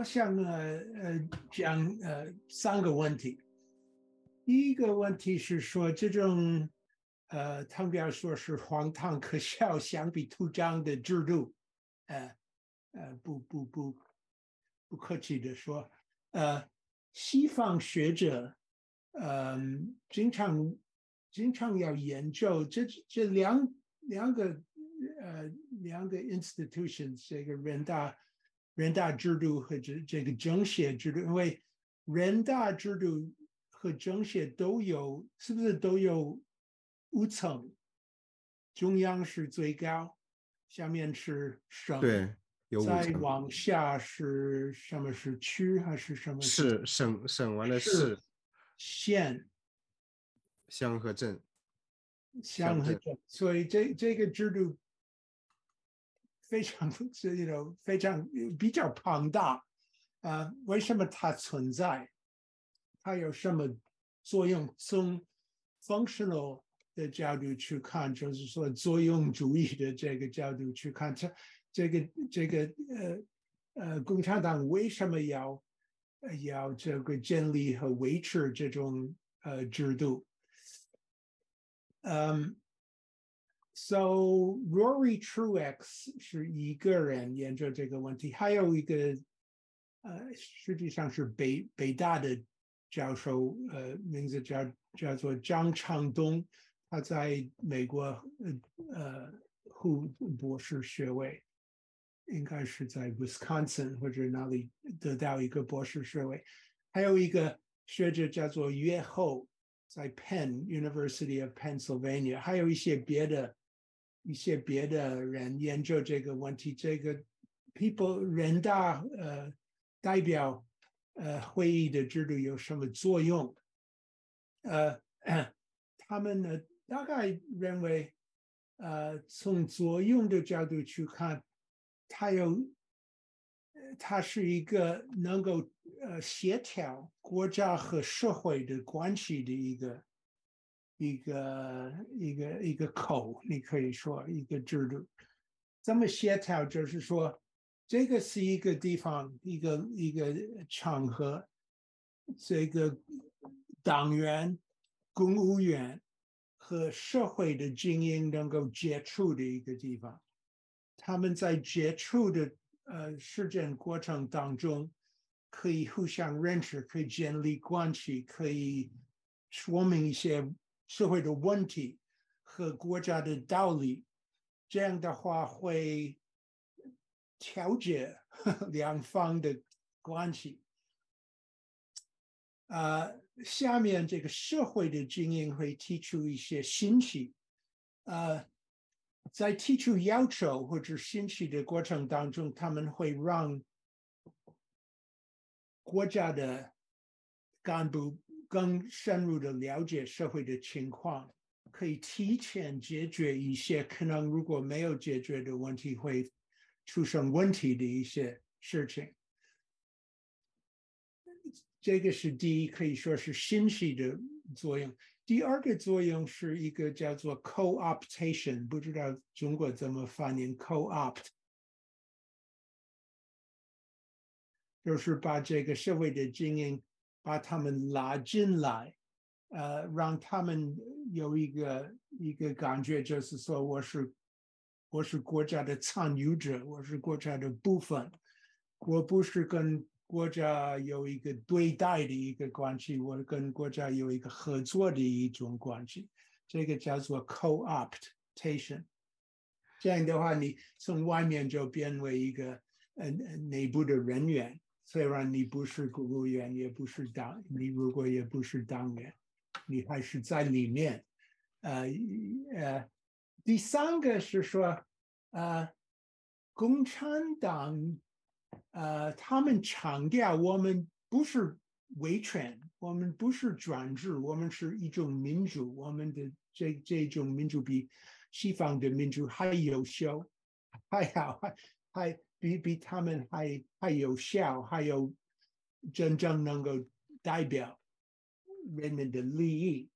我想讲三个问题。第一个问题是说，这种他们要说是荒唐可笑、相比图章的制度，呃不客气的说，西方学者呃经常经常要研究这两个两个 institutions， 这个人大制度和这个政协制度，因为人大制度和政协都有，是不是都有5层？中央是最高，下面是省，对，有五再层，往下是什么是区还是什么是市省完了市、市、县、乡和镇、乡镇。乡和镇？所以这个制度非常非常比较庞大。为什么它存在？它有什么作用？从 functional 的角度去看，就是说作用主义的这个角度去看，共产党为什么要这个建立和维持这种制度？So Rory Truex 是一个人研究这个问题，还有一个实际上是北大的教授，名字叫做张昌东，他在美国护博士学位，应该是在 Wisconsin 或者哪里得到一个博士学位。还有一个学者叫做约后，在 Penn University of Pennsylvania， 还有一些别的人研究这个问题。这个 人大代表会议的制度有什么作用？他们呢大概认为，从作用的角度去看，它是一个能够协调国家和社会的关系的一个口，你可以说一个制度。怎么协调？就是说，这个是一个地方，一个场合，这个党员、公务员和社会的精英能够接触的一个地方。他们在接触的实践过程当中，可以互相认识，可以建立关系，可以说明一些社会的问题和国家的道理。这样的话会调节两方的关系。下面这个社会的精英会提出一些信息，在提出要求或者信息的过程当中，他们会让国家的干部更深入的了解社会的情况，可以提前解决一些可能如果没有解决的问题会出生问题的一些事情。这个是第一，可以说是信息的作用。第二个作用是一个叫做 co-optation， 不知道中国怎么翻译 co-opt， 就是把这个社会的精英把他们拉进来，让他们有一个感觉，就是说我是国家的参与者，我是国家的部分，我不是跟国家有一个对待的一个关系，我跟国家有一个合作的一种关系，这个叫做 co-optation。这样的话，你从外面就变为一个内部的人员，虽然你不是公务员，也不是你如果也不是党员，你还是在里面。第三个是说，共产党他们强调我们不是威权，我们不是专制，我们是一种民主，我们的这种民主比西方的民主还优秀，还好，还比他们还有效，还有真正能够代表人们的利益。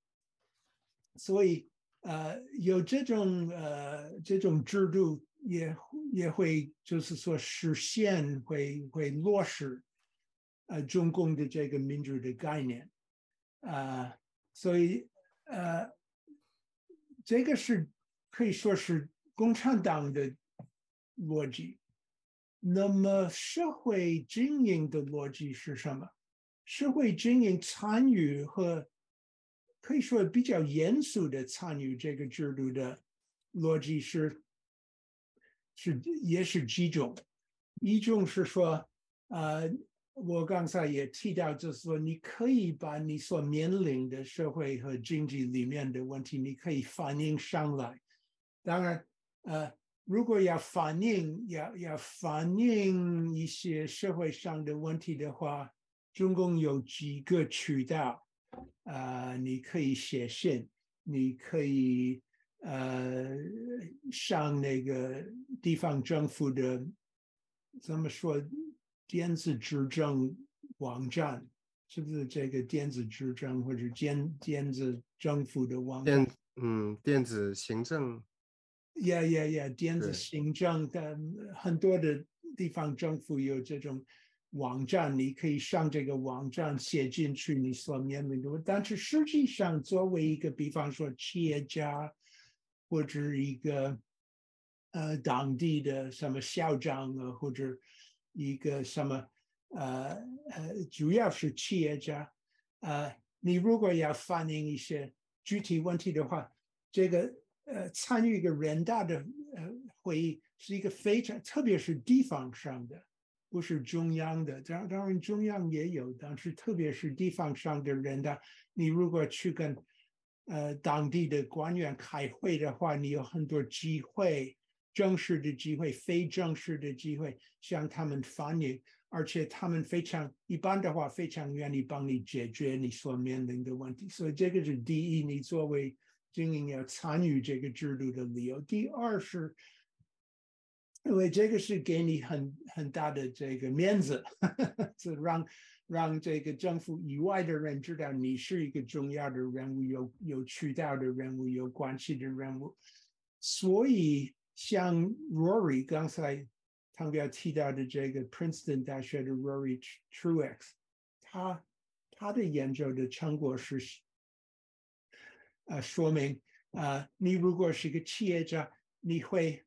所以有这种制度也会就是说实现会落实中共的这个民主的概念，所以这个是可以说是共产党的逻辑。那么社会经营的逻辑是什么？社会经营参与和可以说比较严肃的参与这个制度的逻辑也是几种。一种是说，我刚才也提到，就是说，你可以把你所面临的社会和经济里面的问题，你可以反映上来。当然，如果要反映一些社会上的问题的话，中共有几个渠道，你可以写信，你可以上那个地方政府的怎么说电子执政网站，是不是这个电子执政或者电子政府的网站？电子行政，电子对，行政的很多的地方政府有这种网站，你可以上这个网站写进去你所面临的。但是实际上，作为一个比方说企业家或者一个当地的什么校长啊，或者一个什么主要是企业家，你如果要反映一些具体问题的话，这个参与一个人大的会议是一个非常，特别是地方上的，不是中央的。当然中央也有，但是特别是地方上的人大，你如果去跟当地的官员开会的话，你有很多机会，正式的机会、非正式的机会向他们反映，而且他们一般的话非常愿意帮你解决你所面临的问题。所以这个是第一，你作为经营要参与这个制度的理由。第二是，因为这个是给你很大的这个面子，是让这个政府以外的人知道你是一个重要的人物，有渠道的人物，有关系的人物。所以像 Rory 刚才汤彪提到的这个 Princeton 大学的 Rory Truex，他的研究的成果是说明你如果是一个企业家，你会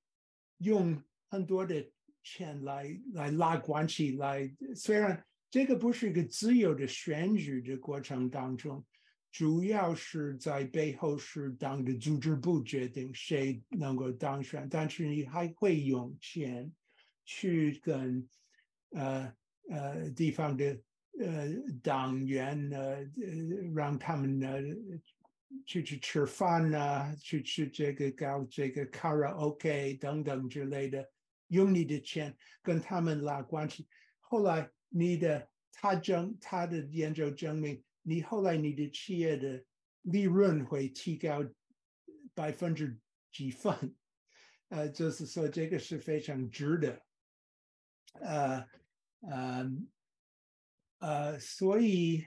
用很多的钱来拉关系，虽然这个不是一个自由的选举的过程当中，主要是在背后是党的组织部决定谁能够当选，但是你还会用钱去跟地方的党员让他们去吃饭啊，去这个搞这个卡拉 OK 等等之类的，用你的钱跟他们拉关系。后来他的研究证明，后来你的企业的利润会提高几分，就是说这个是非常值的。所以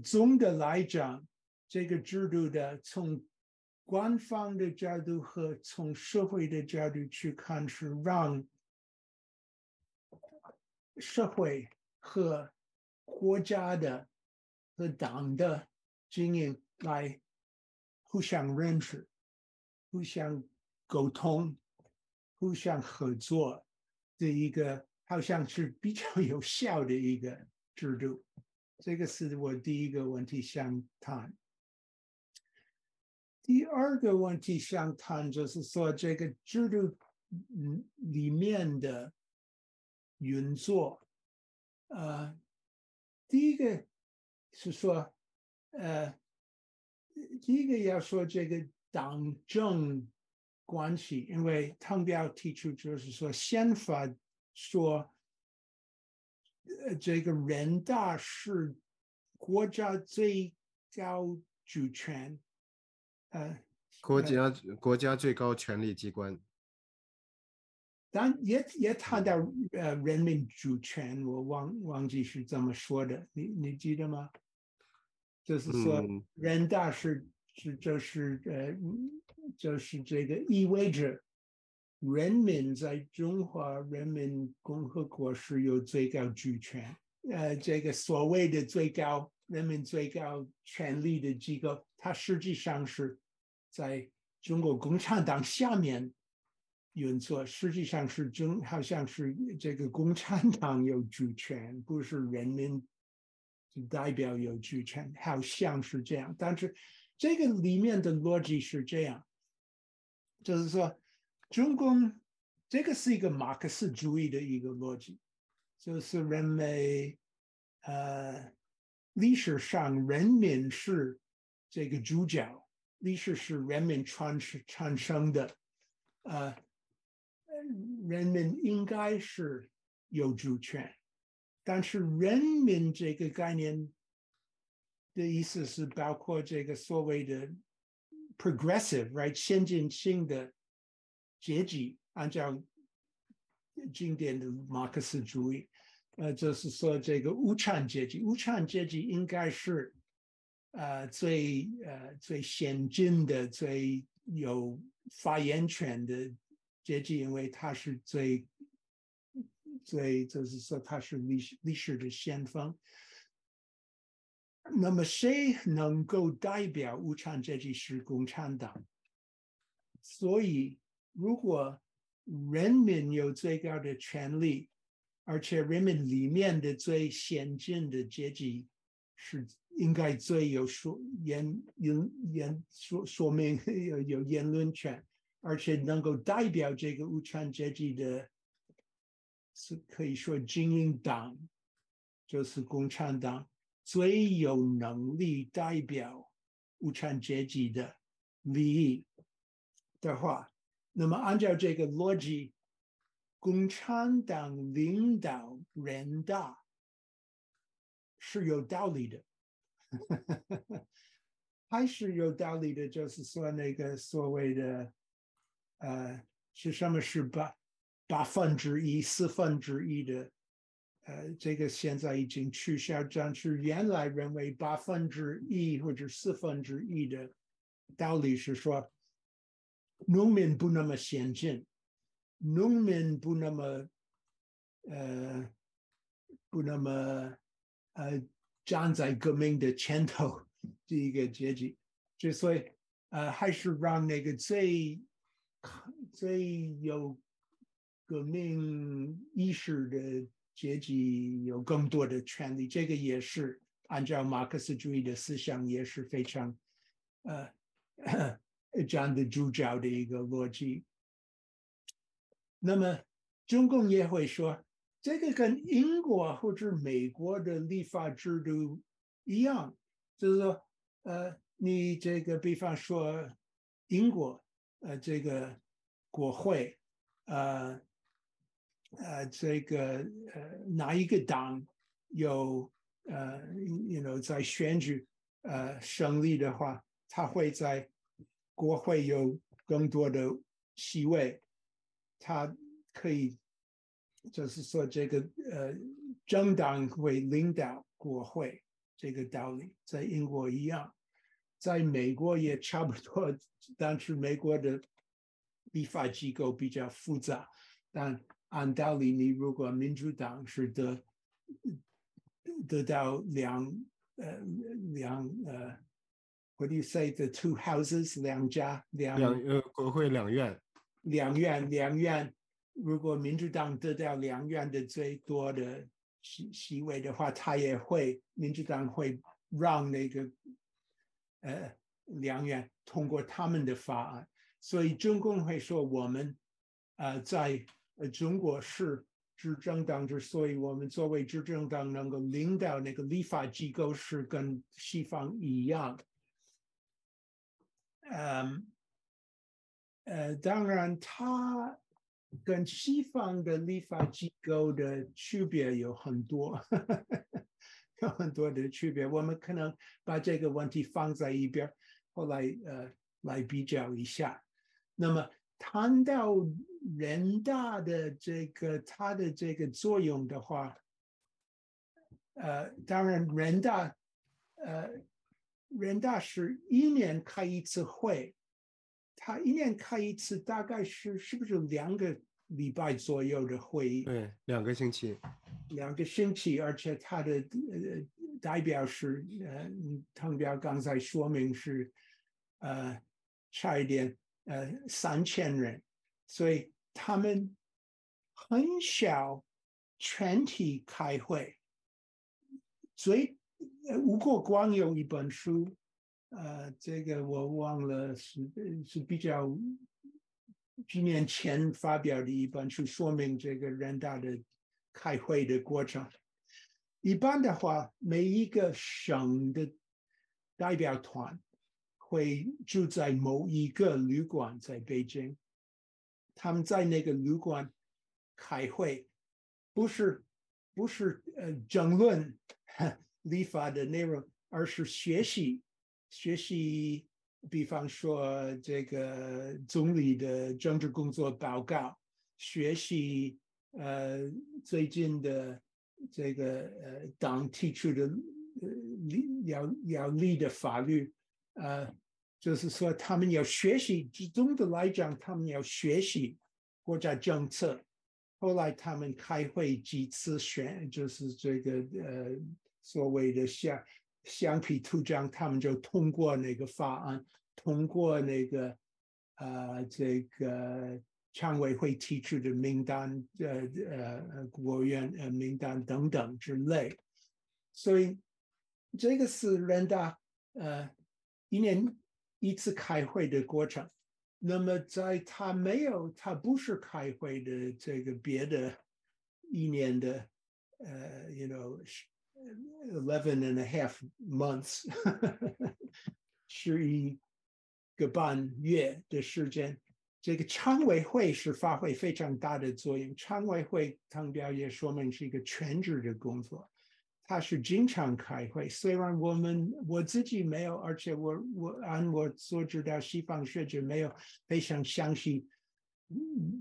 总的来讲，这个制度的从官方的角度和从社会的角度去看，是让社会和国家的和党的经营来互相认识、互相沟通、互相合作的一个，好像是比较有效的一个制度。这个是我第一个问题想谈。第二个问题想谈就是说，这个制度里面的运作，第一个是说，第一个要说这个党政关系，因为汤彪提出就是说，宪法说，这个人大是国家最高主权，国家国家最高权力机关。但也谈到人民主权，我忘记是怎么说的，你记得吗？就是说嗯，人大就是这个意味着人民在中华人民共和国是有最高主权，这个所谓的人民最高权力的机构，它实际上是在中国共产党下面运作，实际上是好像是这个共产党有主权，不是人民代表有主权，好像是这样。但是这个里面的逻辑是这样，就是说中共这个是一个马克思主义的一个逻辑，就是认为历史上人民是这个主角，历史是人民产生的，人民应该是有主权，但是人民这个概念的意思是包括这个所谓的 progressive right 先进性的阶级，按照经典的马克思主义，就是说这个无产阶级应该是最先进的、最有发言权的阶级，因为它是最就是说它是历史的先锋。那么谁能够代表无产阶级是共产党？所以如果人民有最高的权利，而且人民里面的最先进的阶级是应该最有说明有言论权，而且能够代表这个无产阶级的，是可以说精英党，就是共产党最有能力代表无产阶级的利益的话，那么按照这个逻辑，共产党领导人大是有道理的，还是有道理的，就是说那个所谓的是什么是1/8、1/4的这个现在已经取消，但是原来认为1/8或者1/4的道理是说，农民不那么先进，农民不那么站在革命的前头这一个阶级，所以还是让那个最有革命意识的阶级有更多的权利，这个也是按照马克思主义的思想，也是非常站得住脚的一个逻辑。那么中共也会说，这个跟英国或者美国的立法制度一样，就是说，你这个比方说英国，这个国会，这个哪一个党有在选举胜利的话，他会在国会有更多的席位，他可以就是说这个政党会领导国会，这个道理在英国一样，在美国也差不多，但是美国的立法机构比较复杂，但按道理，你如果民主党是得到what do you say the two houses 国会两院，两院，如果民主党得到两院的最多的席位的话，民主党会让那个两院通过他们的法案，所以中共会说我们在中国是执政党，之所以我们作为执政党能够领导那个立法机构是跟西方一样。当然，它跟西方的立法机构的区别有很多，有很多的区别。我们可能把这个问题放在一边，后来来比较一下。那么谈到人大的它的这个作用的话，当然人大是1年开一次会。他1年开一次，大概是不是2个礼拜左右的会议？对，2个星期。2个星期，而且他的代表是滕彪刚才说明是差一点3000人，所以他们很少全体开会。如果光有一本书，这个我忘了是比较几年前发表的一本书，说明这个人大的开会的过程。一般的话，每一个省的代表团会住在某一个旅馆，在北京。他们在那个旅馆开会，不是争论立法的内容，而是学习，比方说这个总理的政治工作报告，学习最近的这个党提出的要立的法律，就是说他们要学习，总的来讲，他们要学习国家政策。后来他们开会几次就是这个所谓的橡皮图章，他们就通过那个法案，通过那个这个常委会提出的名单，国务院名单等等之类。所以这个是人大一年一次开会的过程。那么在他不是开会的这个别的一年的11 and a half months 11个半月的时间，这个常委会是发挥非常大的作用。常委会滕彪也说明是一个全职的工作，他是经常开会，虽然我自己没有，而且按我所知道，西方学者没有非常详细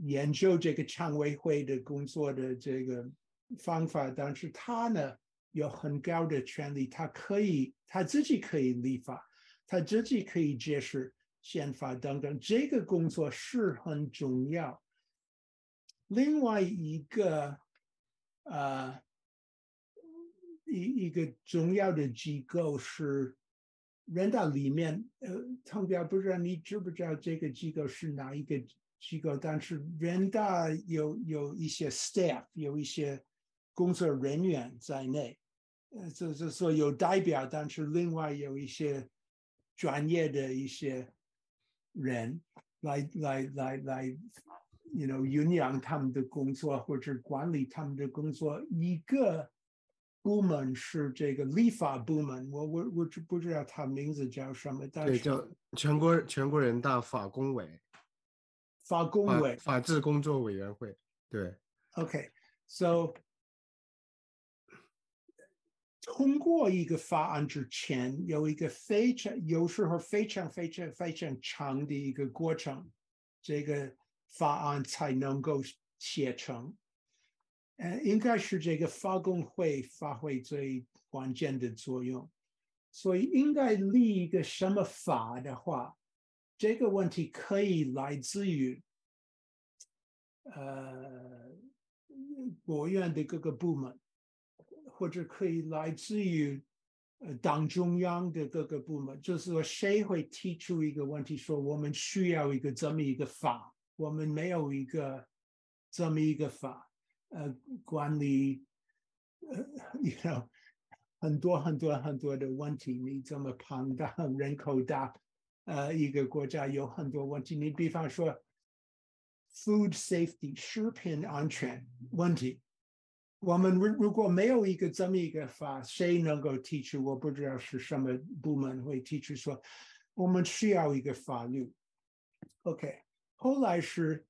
研究这个常委会的工作的这个方法，但是他呢有很高的权力，他自己可以立法，他自己可以解释宪法等等，这个工作是很重要。另外一个一个重要的机构是人大里面，滕彪不知道你知不知道这个机构是哪一个机构，但是人大有一些 staff， 有一些工作人员在内，就是说有代表，但是另外有一些专业的一些人来酝酿他们的工作或者管理他们的工作。一个部门是这个立法部门，我不知道他名字叫什么，但是对，叫全国人大法工委，法工委法制工作委员会。对 ，OK，so 通过一个法案之前，有一个有时候非常长的一个过程，这个法案才能够写成。应该是这个法工会发挥最关键的作用，所以应该立一个什么法的话，这个问题可以来自于国务院的各个部门，或者可以来自于党中央的各个部门，就是说谁会提出一个问题，说我们需要这么一个法，我们没有这么一个法。管理很多的问题，你这么庞大人口大，一个国家有很多问题。你比方说 food safety 食品安全问题，我们如果没有这么一个法，谁能够提出？我不知道是什么部门会提出说我们需要一个法律。OK， 后来是。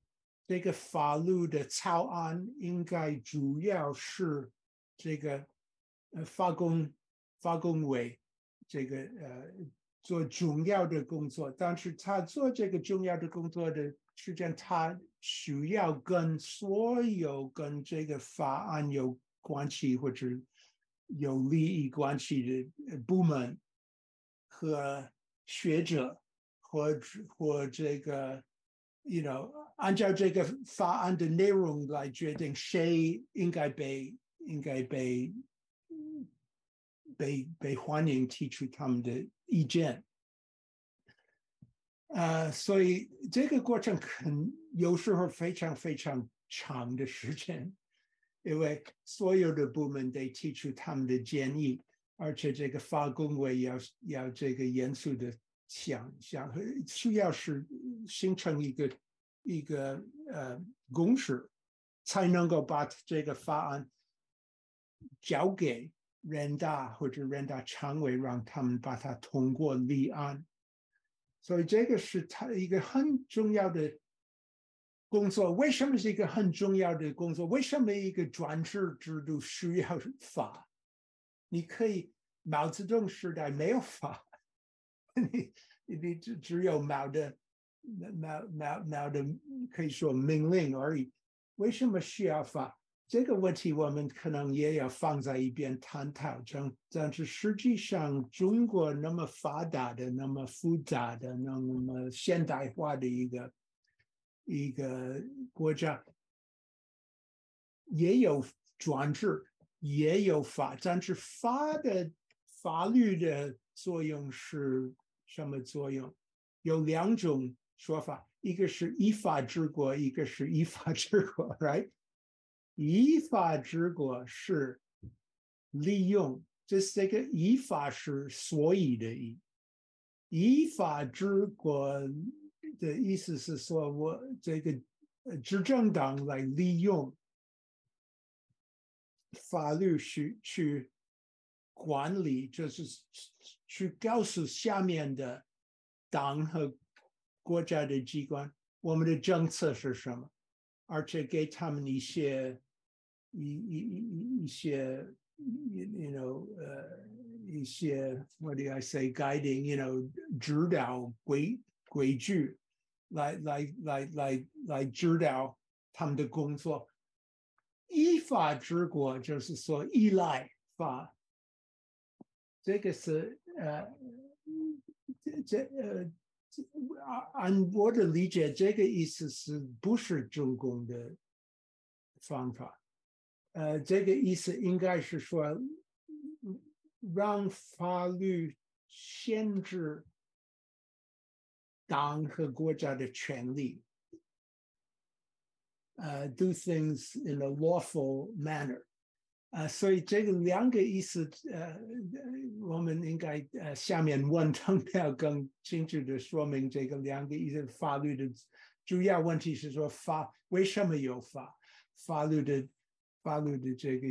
这个法律的草案应该主要是这个法工委这个做重要的工作，但是他做这个重要的工作的时间，他需要跟所有跟这个法案有关系或者有利益关系的部门和学者或这个按照这个法案的内容来决定谁应该被应该被欢迎提出他们的意见。所以这个过程有时候非常非常长的时间，因为所有的部门得提出他们的建议，而且这个法工委要这个严肃的想，需要是形成一个共识，才能够把这个法案交给人大或者人大常委，让他们把它通过立案。所以这个是他一个很重要的工作。为什么是一个很重要的工作？为什么一个专制制度需要法？你可以毛泽东时代没有法，你只有毛的可以说命令而已。为什么需要法？这个问题我们可能也要放在一边探讨。但是实际上，中国那么发达的、那么复杂的、那么现代化的一个国家，也有专制，也有法，但是法律的作用是什么作用？有两种说法，一个是依法治国，一个是依法治国 ，right？依法治国是利用，这个依法是所以的依法治国的意思是说，我这个执政党来利用法律去管理，就是去告诉下面的党和国家的机关，我们的政策是什么，而且给他们一些一些 what do I say guiding指导规矩来指导他们的工作。依法治国就是说依赖法，这个是按我的理解，这个意思是不是中共的方法？这个意思应该是说，让法律限制党和国家的权利，do things in a lawful manner。所以这个两个意思，我们应该下面文章要更清楚的说明这个两个意思。法律的主要问题是说为什么有法律的这个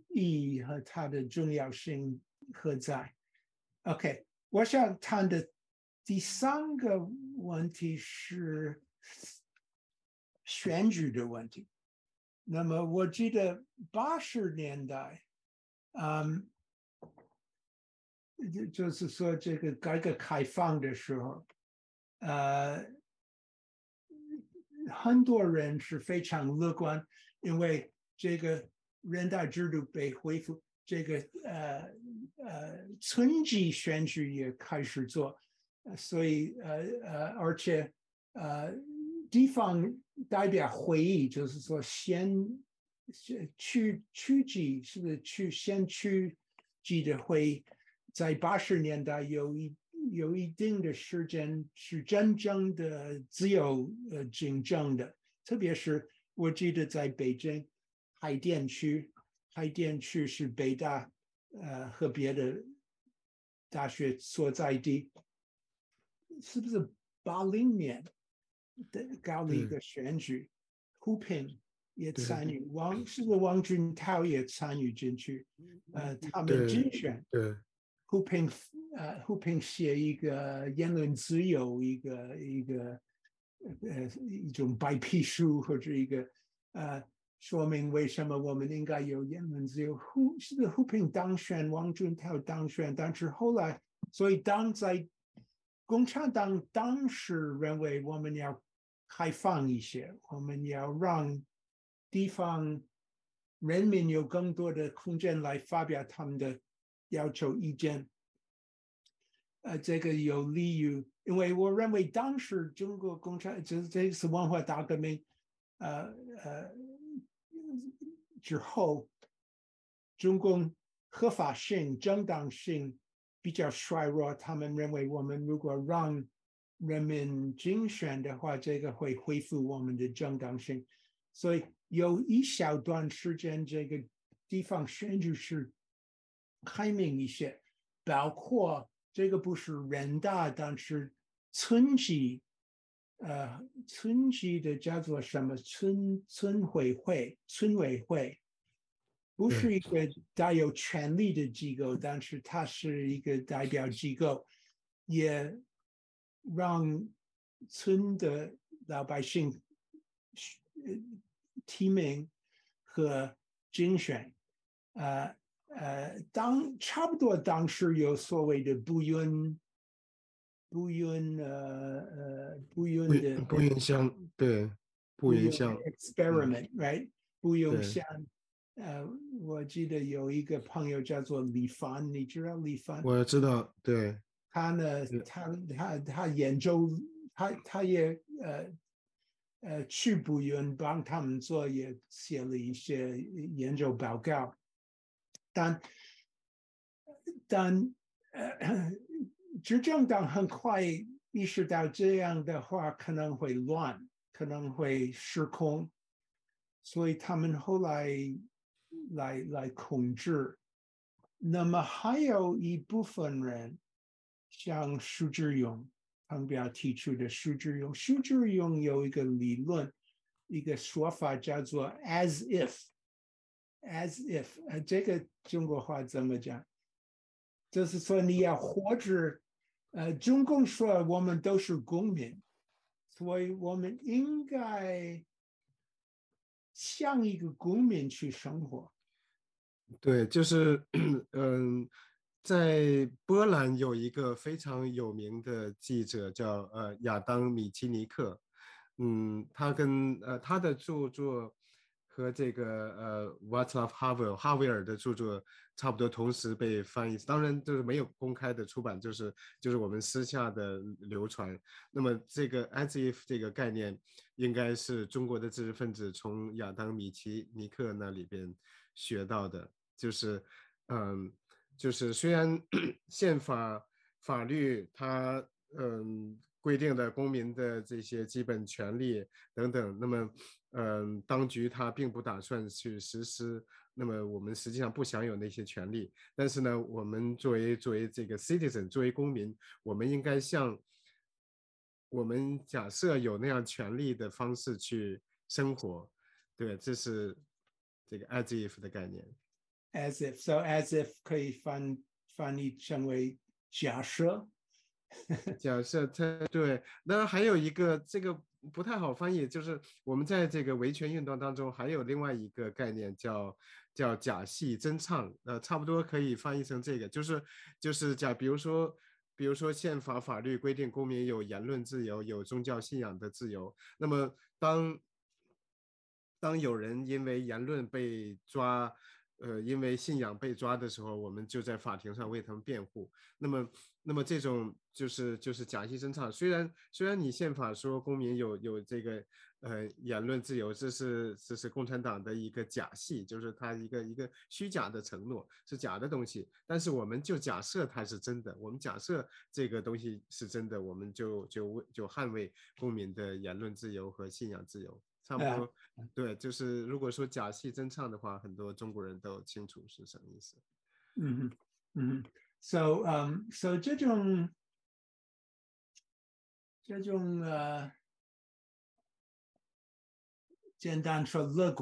意义和它的重要性何在 ？OK， 我想谈的第三个问题是选举的问题。那么我记得80年代，就是说这个改革开放的时候，很多人是非常乐观，因为这个人大制度被恢复，这个村级选举也开始做，所以而且地方代表会议就是说区级是不是县区级的会议，在80年代有一定的时间是真正的自由竞争的，特别是我记得在北京海淀区是北大和别的大学所在地，是不是80年搞了一个选举，胡平也参与，是不是王俊涛也参与进去？他们竞选，胡平写一个言论自由，一种白皮书或者一个说明为什么我们应该有言论自由。是不是胡平当选，王俊涛当选，但是后来，所以共产党当时认为我们要开放一些，我们要让地方人民有更多的空间来发表他们的要求意见。这个有利于，因为我认为当时中国共产这是文化大革命，之后，中共合法性、正当性比较衰弱，他们认为我们如果让人民竞选的话，这个会恢复我们的正当性。所以有一小段时间，这个地方选举是开明一些，包括这个不是人大，但是村级，村级的叫做什么村委会，不对，是一个带有权力的机构，但是它是一个代表机构，也让村的老百姓提名和竞选。差不多当时有所谓的不孕的不影响，对，不不孕 影响，嗯，experiment，right？不用对，像我记得有一个朋友叫做李凡，你知道李凡？我知道，对，他呢，嗯他研究，他也去不孕帮他们做，也写了一些研究报告，但但执政党很快意识到这样的话可能会乱，可能会失控，所以他们后来控制。那么还有一部分人，像苏志勇旁边提出的苏志勇，苏志勇有一个理论，一个说法叫做 "as if"，as if，这个中国话怎么讲？就是说你要活着，中共说我们都是公民，所以我们应该像一个公民去生活。对，就是在波兰有一个非常有名的记者叫亚当·米基尼克，他跟他的著作和这个Václav Havel 的著作差不多同时被翻译，当然就是没有公开的出版，就是我们私下的流传。那么这个 as if 这个概念应该是中国的知识分子从亚当·米奇尼克那里边学到的，就是就是虽然宪法律它规定的公民的这些基本权利等等，那么当局它并不打算去实施，那么我们实际上不享有那些权利，但是呢，我们作为这个 citizen， 作为公民，我们应该像我们假设有那样权利的方式去生活，对，这是这个 as if 的概念。as if so as if 可以翻译成为假设。假设它对，那还有一个这个不太好翻译，就是我们在这个维权运动当中还有另外一个概念叫假戏真唱，差不多可以翻译成这个，就是比如说宪法法律规定公民有言论自由，有宗教信仰的自由，那么当有人因为言论被抓，因为信仰被抓的时候，我们就在法庭上为他们辩护。那么这种就是假戏真唱。虽然你宪法说公民有这个言论自由，这是共产党的一个假戏，就是他一个虚假的承诺，是假的东西。但是我们就假设它是真的，我们假设这个东西是真的，我们就捍卫公民的言论自由和信仰自由。差不多，对，就是如果说假戏真唱的话，很多中国人都清楚是什么意思。嗯嗯，so 这种简单说乐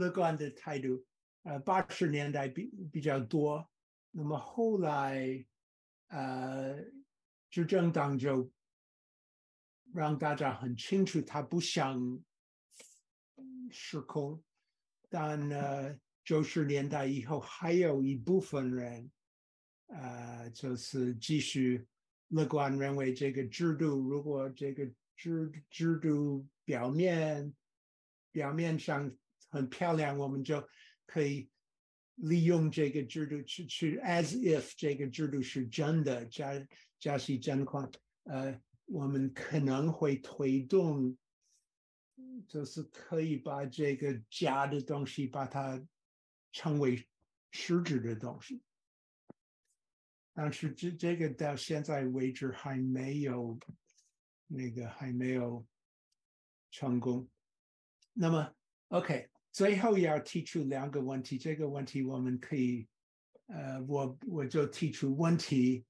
观的态度，80年代比较多，那么后来执政党就让大家很清楚，他不想失控，但90年代以后还有一部分人，就是继续乐观认为这个制度，如果这个制度表面上很漂亮，我们就可以利用这个制度去 as if 这个制度是真的，假戏真况，我们可能会推动就是可以把这个假的东西把它成为实质的东西，但是这个到现在为止还没有成功。那么 OK， 最后要提出两个问题，这个问题我们可以我就提出问题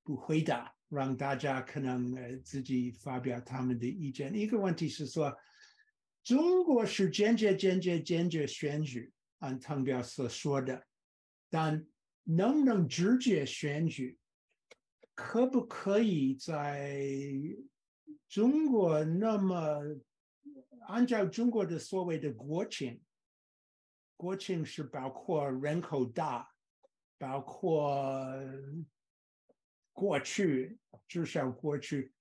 不回答，让大家可能自己发表他们的意见。一个问题是说，中国是坚决选举，按汤表所说的，但能不能直接选举？可不可以在中国那么按照中国的所谓的国情？国情是包括人口大，包括过去，至少过去，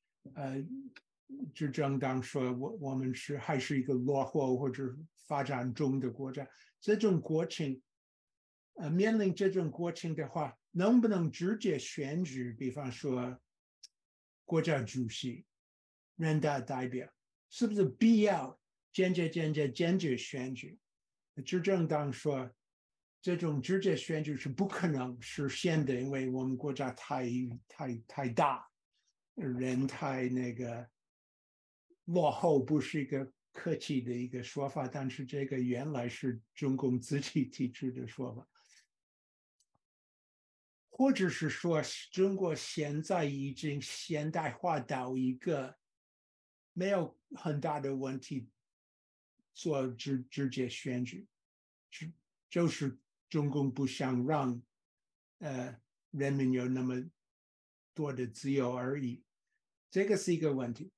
执政党说我们还是一个落后或者发展中的国家，这种国情，面临这种国情的话，能不能直接选举？比方说国家主席、人大代表，是不是必要坚决选举？执政党说，这种直接选举是不可能实现的，因为我们国家太大，人太落后，不是一个客气的一个说法，但是这个原来是中共自己提出的说法，或者是说中国现在已经现代化到一个没有很大的问题做直接选举，就是中共不想让人民有那么多的自由而已。这个是一个问题。